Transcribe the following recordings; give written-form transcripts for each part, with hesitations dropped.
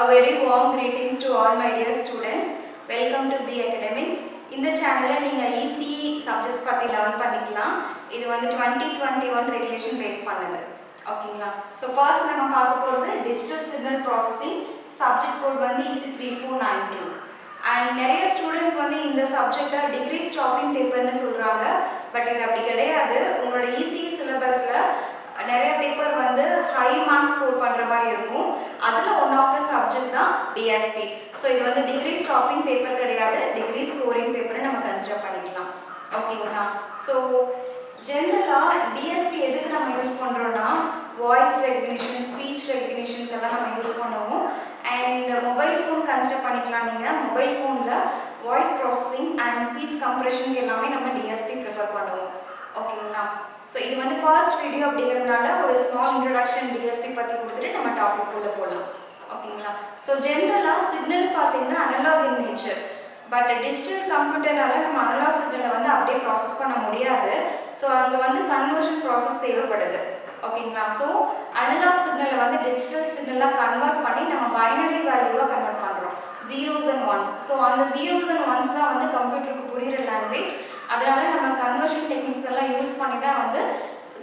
very warm greetings to all my dear students. Welcome to B Academics. இந்த சேனல்ல நீங்க easy subjects பத்தி learn பண்ணிக்கலாம். இது வந்து 2021 ரெகுலேஷன் பேஸ் பண்ணது. ஓகேங்களா? சோ ஃபர்ஸ்ட் நம்ம பார்க்க போறது digital signal processing subject code வந்து EC3492. அண்ட் நிறைய ஸ்டூடெண்ட்ஸ் வந்து இந்த சப்ஜெக்டை டிகிரி ஸ்டாப்பிங் பேப்பர்னு சொல்றாங்க. பட் இது அப்படி கிடையாது. உங்களோட ஈஸி சிலபஸ்ல நிறைய பேப்பர் வந்து ஹை மார்க்ஸ் ஸ்கோர் பண்ணுற மாதிரி இருக்கும். அதில் ஒன் ஆஃப் த சப்ஜெக்ட் தான் டிஎஸ்பி. ஸோ இது வந்து டிகிரி ஸ்டாப்பிங் பேப்பர் கிடையாது, டிகிரி ஸ்கோரிங் பேப்பரை நம்ம கன்சிடர் பண்ணிக்கலாம். ஓகேங்களா? ஸோ ஜென்ரலாக டிஎஸ்பி எதுக்கு நம்ம யூஸ் பண்ணுறோன்னா வாய்ஸ் ரெகக்னிஷன், ஸ்பீச் ரெகக்னிஷனுக்கெல்லாம் நம்ம யூஸ் பண்ணுவோம். அண்ட் மொபைல் ஃபோன் கன்சிடர் பண்ணிக்கலாம். நீங்கள் மொபைல் ஃபோனில் வாய்ஸ் ப்ராசஸிங் அண்ட் ஸ்பீச் கம்ப்ரெஷனுக்கு எல்லாமே நம்ம டிஎஸ்பி ப்ரிஃபர் பண்ணுவோம். ஓகேங்களா? ஸோ இது வந்து ஃபர்ஸ்ட் வீடியோ அப்படிங்கிறதுனால ஒரு ஸ்மால் இன்ட்ரடக்ஷன் டிஎஸ்பி பற்றி கொடுத்துட்டு நம்ம டாபிக் உள்ள போகலாம். ஓகேங்களா? ஸோ ஜென்ரலாக சிக்னல் பார்த்தீங்கன்னா analogue in nature. But digital கம்ப்யூட்டரால் நம்ம அனலாக் சிக்னலை வந்து அப்படியே ப்ராசஸ் பண்ண முடியாது. ஸோ அங்கே வந்து கன்வர்ஷன் ப்ராசஸ் தேவைப்படுது. ஓகேங்களா? ஸோ அனலாக் சிக்னலை வந்து டிஜிட்டல் சிக்னலாக கன்வெர்ட் பண்ணி நம்ம பைனரி வேல்யூவாக கன்வெர்ட் பண்ணுறோம், ஜீரோஸ் அண்ட் ஒன்ஸ். ஸோ அந்த ஜீரோஸ் அண்ட் ஒன்ஸ் தான் வந்து கம்ப்யூட்டருக்கு புரிகிற லாங்குவேஜ். அதனால நம்ம கன்வர்ஷன் டெக்னிக்ஸ் எல்லாம் யூஸ் பண்ணி தான் வந்து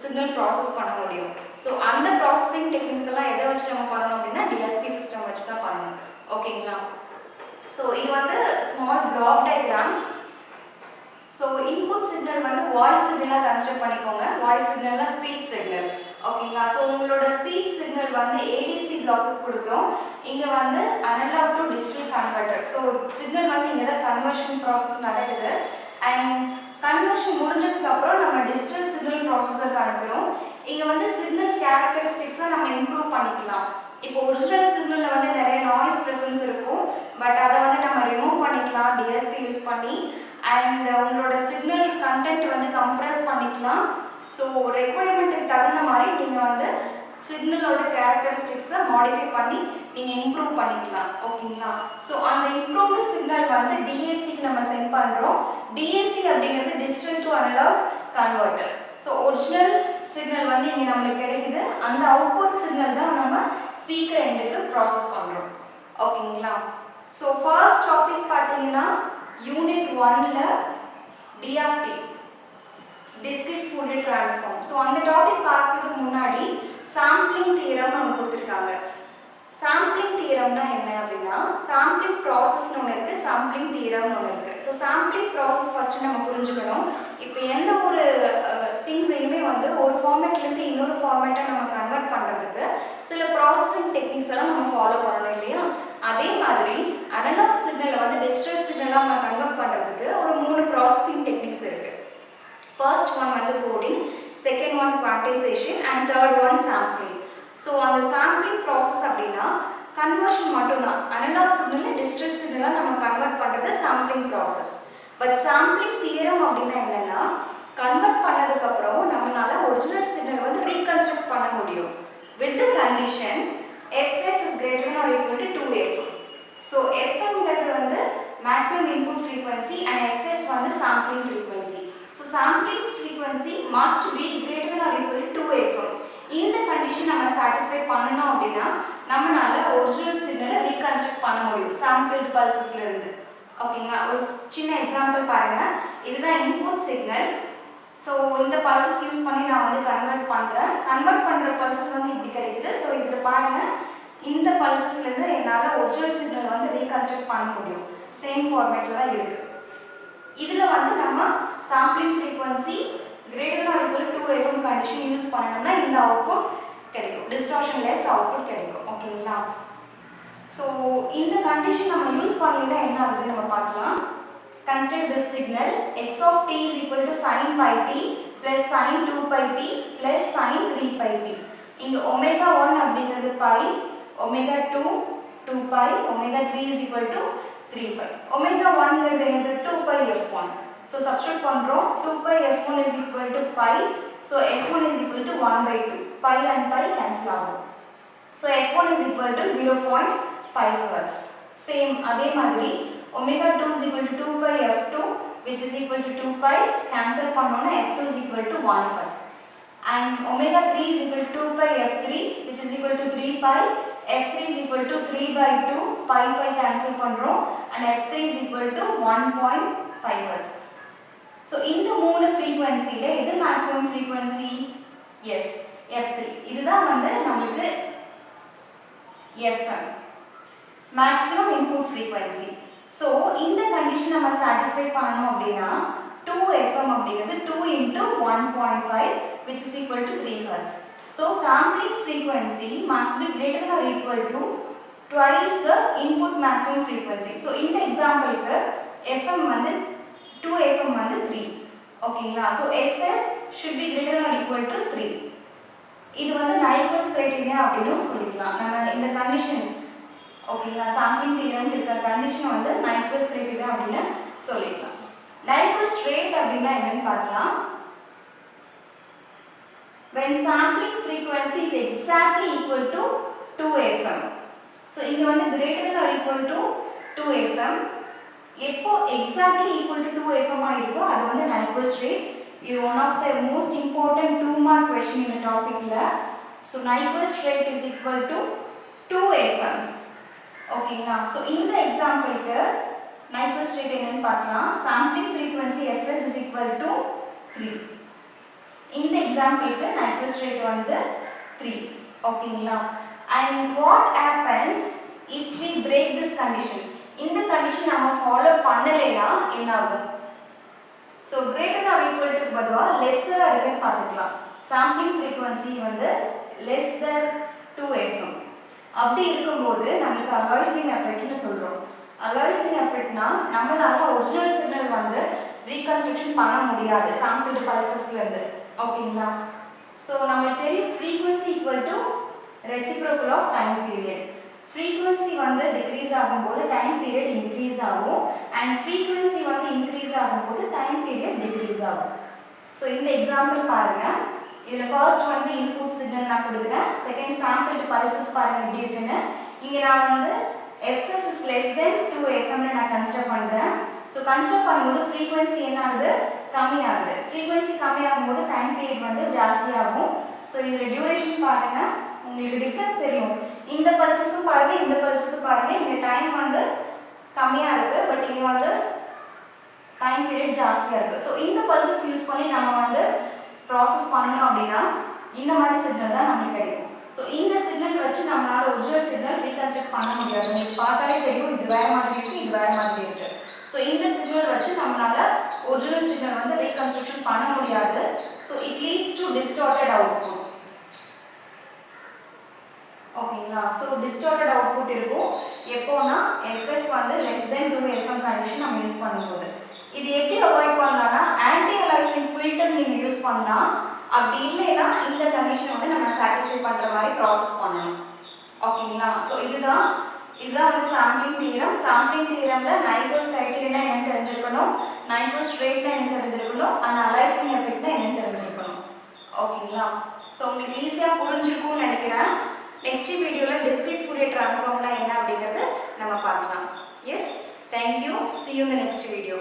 சிக்னல் ப்ராசஸ் பண்ண முடியும். ஸோ அந்த ப்ராசஸிங் டெக்னிக்ஸ் எல்லாம் எதை வச்சு நம்ம பண்ணணும் அப்படின்னா டிஎஸ்பி சிஸ்டம் வச்சு தான் பண்ணணும். ஓகேங்களா? ஸோ இது வந்து small block diagram. So input signal வந்து வாய்ஸ் சிக்னலாக கன்சிடர் பண்ணிக்கோங்க. வாய்ஸ் சிக்னல்னா ஸ்பீச் சிக்னல். ஓகேங்களா? ஸோ உங்களோட ஸ்பீச் சிக்னல் வந்து ஏடிசி பிளாக்கு கொடுக்குறோம். இங்கே வந்து analogue to digital converter. So signal வந்து இங்கே தான் கன்வர்ஷன் ப்ராசஸ் நடக்குது. அண்ட் கன்வர்ஷன் முடிஞ்சதுக்கு அப்புறம் நம்ம டிஜிட்டல் சிக்னல் ப்ராசஸருக்கு அனுப்புகிறோம். இங்கே வந்து சிக்னல் கேரக்டரிஸ்டிக்ஸை நம்ம இம்ப்ரூவ் பண்ணிக்கலாம். இப்போ ஒரிஜினல் சிக்னலில் வந்து நிறைய நாய்ஸ் ப்ரெசன்ஸ் இருக்கும். பட் அதை வந்து நம்ம ரிமூவ் பண்ணிக்கலாம் டிஎஸ்பி யூஸ் பண்ணி. அண்ட் உங்களோட சிக்னல் கண்டென்ட் வந்து கம்ப்ரெஸ் பண்ணிக்கலாம். ஸோ ரெக்குவயர்மெண்ட்டுக்கு தகுந்த மாதிரி நீங்கள் வந்து சிக்னலோட கேரக்டரிஸ்டிக்ஸை மாடிஃபை பண்ணி நீங்கள் இம்ப்ரூவ் பண்ணிக்கலாம். ஓகேங்களா? ஸோ அந்த இம்ப்ரூவ்டு சிக்னல் வந்து டிஏசிக்கு நம்ம சென்ட் பண்ணுறோம். டிஏசி அப்படிங்கிறது digital to analog converter. So original signal வந்து இங்கே நம்மளுக்கு கிடைக்குது. அந்த அவுட்புட் சிக்னல் தான் நம்ம ஸ்பீக்கர் எண்டுக்கு ப்ராசஸ் பண்ணுறோம். ஓகேங்களா? ஸோ ஃபர்ஸ்ட் டாபிக் பார்த்தீங்கன்னா யூனிட் 1ல DFT, discrete Fourier transform. So அந்த டாபிக் பார்க்கறதுக்கு முன்னாடி சாம்பிளிங் தியரம் நம்ம கொடுத்துருக்காங்க. சாம்பிளிங் தியரம்னா என்ன அப்படின்னா சாம்பிளிங் ப்ராசஸ்னு ஒன்று இருக்குது, சாம்பிளிங் தியரம்னு ஒன்று இருக்குது. ஸோ சாம்பிளிங் ப்ராசஸ் ஃபஸ்ட்டு நம்ம புரிஞ்சுக்கணும். இப்போ எந்த ஒரு திங்ஸையுமே வந்து ஒரு ஃபார்மேட்லேருந்து இன்னொரு ஃபார்மேட்டை நம்ம கன்வெர்ட் பண்ணுறதுக்கு சில ப்ராசஸிங் டெக்னிக்ஸ் எல்லாம் நம்ம ஃபாலோ பண்ணணும் இல்லையா? அதே மாதிரி அனலாக் சிக்னலை வந்து டிஜிட்டல் சிக்னலாக நம்ம கன்வெர்ட் பண்ணுறதுக்கு ஒரு 3 ப்ராசஸிங் டெக்னிக்ஸ் இருக்குது. ஃபர்ஸ்ட் ஒன் வந்து coding, second one quantisation and third one sampling. So அந்த சாம்பிளிங் ப்ராசஸ் அப்படின்னா கன்வர்ஷன் மட்டும்தான். அனலாக் சிக்னலை டிஜிட்டல் சிக்னலாக நம்ம கன்வெர்ட் பண்ணுறது sampling process. But sampling theorem அப்படின்னா என்னென்னா கன்வெர்ட் பண்ணதுக்கப்புறம் நம்மளால ஒரிஜினல் சிக்னல் வந்து ரீகன்ஸ்ட்ரக்ட் பண்ண முடியும் with the condition fs is greater than or equal to 2f. So fmங்கிறது வந்து maximum input frequency and fs வந்து sampling frequency. So sampling frequency must be greater than or equal to 2fm. இந்த condition நம்ம satisfy பண்ணணும் அப்படின்னா நம்மளால original சிக்னலை reconstruct பண்ண முடியும் சாம்பிள்டு பல்சஸ்லேருந்து. ஓகேங்களா? ஒரு சின்ன எக்ஸாம்பிள் பாருங்கள். இதுதான் இன்புட் சிக்னல். ஸோ இந்த பல்சஸ் யூஸ் பண்ணி நான் வந்து கன்வெர்ட் பண்ணுறேன். கன்வெர்ட் பண்ணுற பல்சஸ் வந்து இப்படி கிடைக்குது. ஸோ இதில் பாருங்கள், இந்த பல்சஸ்லேருந்து என்னால் ஒரிஜினல் சிக்னல் வந்து ரீகன்ஸ்ட்ரக்ட் பண்ண முடியும். சேம் ஃபார்மேட்டில் தான் இருக்குது. இதில் வந்து நம்ம sampling frequency greater than or equal to 2fm condition use பண்ணோம்னா இந்த அவுட்புட் கிடைக்கும், டிஸ்டார்ஷன்லெஸ் அவுட்புட் கிடைக்கும். ஓகேங்களா? ஸோ இந்த கண்டிஷன் நம்ம யூஸ் பண்ணினா என்ன ஆகுதுன்னு நம்ம பார்க்கலாம். Consider this signal x of t is equal to sin pi t plus sin 2 pi t plus sin 3 pi t. இங்க omega 1 அப்படிங்கிறது pi, omega 2 2 pi, omega 3 is equal to 3 pi. omega 1 ங்கிறது என்னது 2 pi f1. So substitute பண்றோம். 2 pi f1 is equal to pi. So f1 is equal to 1 by 2. Pi and pi cancel ஆகும். So f1 is equal to 0.5 Hz. Same அதே மாதிரி omega 2 is equal to 2 pi f2 which is equal to 2 pi cancel பண்ணோம்னா f2 is equal to 1 Hz. And omega 3 is equal to 2 pi f3 which is equal to 3 pi f3 is equal to 3 by 2 pi cancel பண்றோம் and f3 is equal to 1.5 hertz. So இந்த மூணு frequencyல எது maximum frequency? Yes, f3. இதுதான் வந்து நமக்கு fm maximum input frequency. So இந்த condition நம்ம satisfy பண்ணனும் அப்படினா 2fm அப்படிங்கிறது 2 into 1.5 which is equal to 3 hertz. So sampling frequency must be greater than or equal to twice the input maximum frequency. So இந்த exampleக்கு fm வந்து 2fm வந்து 3. ஓகேங்களா? So fs should be greater than or equal to 3. இது வந்து Nyquist criteria அப்படினு சொல்லிக்கலாம். நம்ம இந்த கண்டிஷன் ஓகேங்களா சாம்பிளிங் தியரம் இருக்க கண்டிஷன் வந்து Nyquist criteria அப்படினு சொல்லிக்கலாம். Nyquist rate அப்படினா என்னன்னு பார்க்கலாம். When sampling frequency is exactly equal to 2fm. So இங்க வந்து greater than or equal to 2fm. எப்போ exactly equal to 2fm ஆ இருக்கோ அது வந்து Nyquist rate. இது one of the most important 2 mark question in the topicல. So Nyquist rate is equal to 2fm. ஓகேங்களா? So இந்த எக்ஸாம்பிளுக்கு Nyquist rate என்னன்னு பார்க்கலாம். Sampling frequency fs is equal to 3. இந்த எக்ஸாம்பிளுக்கு Nyquist rate வந்து 3. ஓகேங்களா? And what happens if we break this condition? இந்த கண்டிஷன் நாம ஃபாலோ பண்ணலைனா என்ன ஆகும்? So greater than or equal to பதுவா lesser ஆ இருக்குன்னு பார்த்துக்கலாம். Sampling frequency வந்து less than 2fm. அப்படி இருக்கும்போது நமக்கு அலாய்சிங் எஃபெக்ட்னு சொல்றோம். அலாய்சிங் எஃபெக்ட்னா நம்மளால ஒரிஜினல் சிக்னல் வந்து ரீகன்ஸ்ட்ரக்ஷன் பண்ண முடியாது சாம்பிள்டு பல்சஸ்ல இருந்து. ஓகேங்களா? So நமக்கு தெரியும் frequency equal to reciprocal of time period. frequency வந்து decrease ஆகும்போது time period increase ஆகும் and frequency வந்து increase ஆகும்போது time period decrease ஆகும். So இந்த எக்ஸாம்பிள் பாருங்க. இதுல ஃபர்ஸ்ட் வந்து இன்புட் சிக்னல் நான் கொடுக்கிறேன். செகண்ட் சாம்பிள்டு பல்சஸ் பாருங்க எப்படி இருக்குன்னு. இங்க நான் வந்து fs is less than 2fm ன்னு நான் கன்சிடர் பண்றேன். So கன்சிடர் பண்ணும்போது frequency என்ன ஆகுது? கம்மி ஆகுது. frequency கம்மி ஆகும்போது time period வந்து ஜாஸ்தி ஆகும். So இதோட டியூரேஷன் பாருங்க. உங்களுக்கு டிஃபரன்ஸ் தெரியும். இந்த பல்சஸும் பாருங்க, இந்த பல்சஸும் பாருங்க. இங்க டைம் வந்து கம்மியா இருக்கு, பட் இங்க வந்து டைம் பீரியட் ஜாஸ்தியா இருக்கு. சோ இந்த பல்சஸ் யூஸ் பண்ணி நம்ம வந்து ப்ராசஸ் பண்ணனும் அப்படினா இந்த மாதிரி சிக்னல் தான் நமக்கு கிடைக்கும். சோ இந்த சிக்னல் வச்சு நம்மளால ஒரிஜினல் சிக்னல் ரீகன்ஸ்ட்ரக்ட் பண்ண முடியாது. உங்களுக்கு பார்த்தாலே தெரியும் இது வேற மாதிரி இருக்கு, இது வேற மாதிரி இருக்கு. சோ இந்த சிக்னல் வச்சு நம்மளால ஒரிஜினல் சிக்னல் வந்து ரீகன்ஸ்ட்ரக்ஷன் பண்ண முடியாது. So it leads to distorted output. ஓகேங்களா? சோ டிஸ்டார்ட்டட் அவுட்புட் இருக்கும். எப்போனா fs வந்து less than 2fm கண்டிஷன் நம்ம யூஸ் பண்ணும்போது. இது எப்படி அவாய்ட் பண்ணலாம்னா ஆன்டி அலாய்சிங் ஃபில்டர் நீங்க யூஸ் பண்ணலாம். அப்படி இல்லைனா இந்த கண்டிஷனை வந்து நம்ம சாட்டிஸ்ஃபை பண்ற மாதிரி ப்ராசஸ் பண்ணணும். ஓகேங்களா? சோ இதுதான் வந்து சாம்பிளிங் தியரம். சாம்பிளிங் தியரம்ல Nyquist கிரைட்டீரியா என்னன்னு தெரிஞ்சிருக்கணும், Nyquist ரேட்னா என்ன தெரிஞ்சிருக்கணும், and அலாய்சிங் எஃபெக்ட்னா என்ன தெரிஞ்சிருக்கணும். ஓகேங்களா? சோ உங்களுக்கு ஈஸியா புரிஞ்சிருக்கும்னு நினைக்கிறேன். நெக்ஸ்ட் வீடியோல டிஸ்க்ரீட் ஃபோரியர் ட்ரான்ஸ்ஃபார்ம்னா என்ன அப்படிங்கறது நம்ம பார்க்கலாம். Yes, thank you. See you in the next video.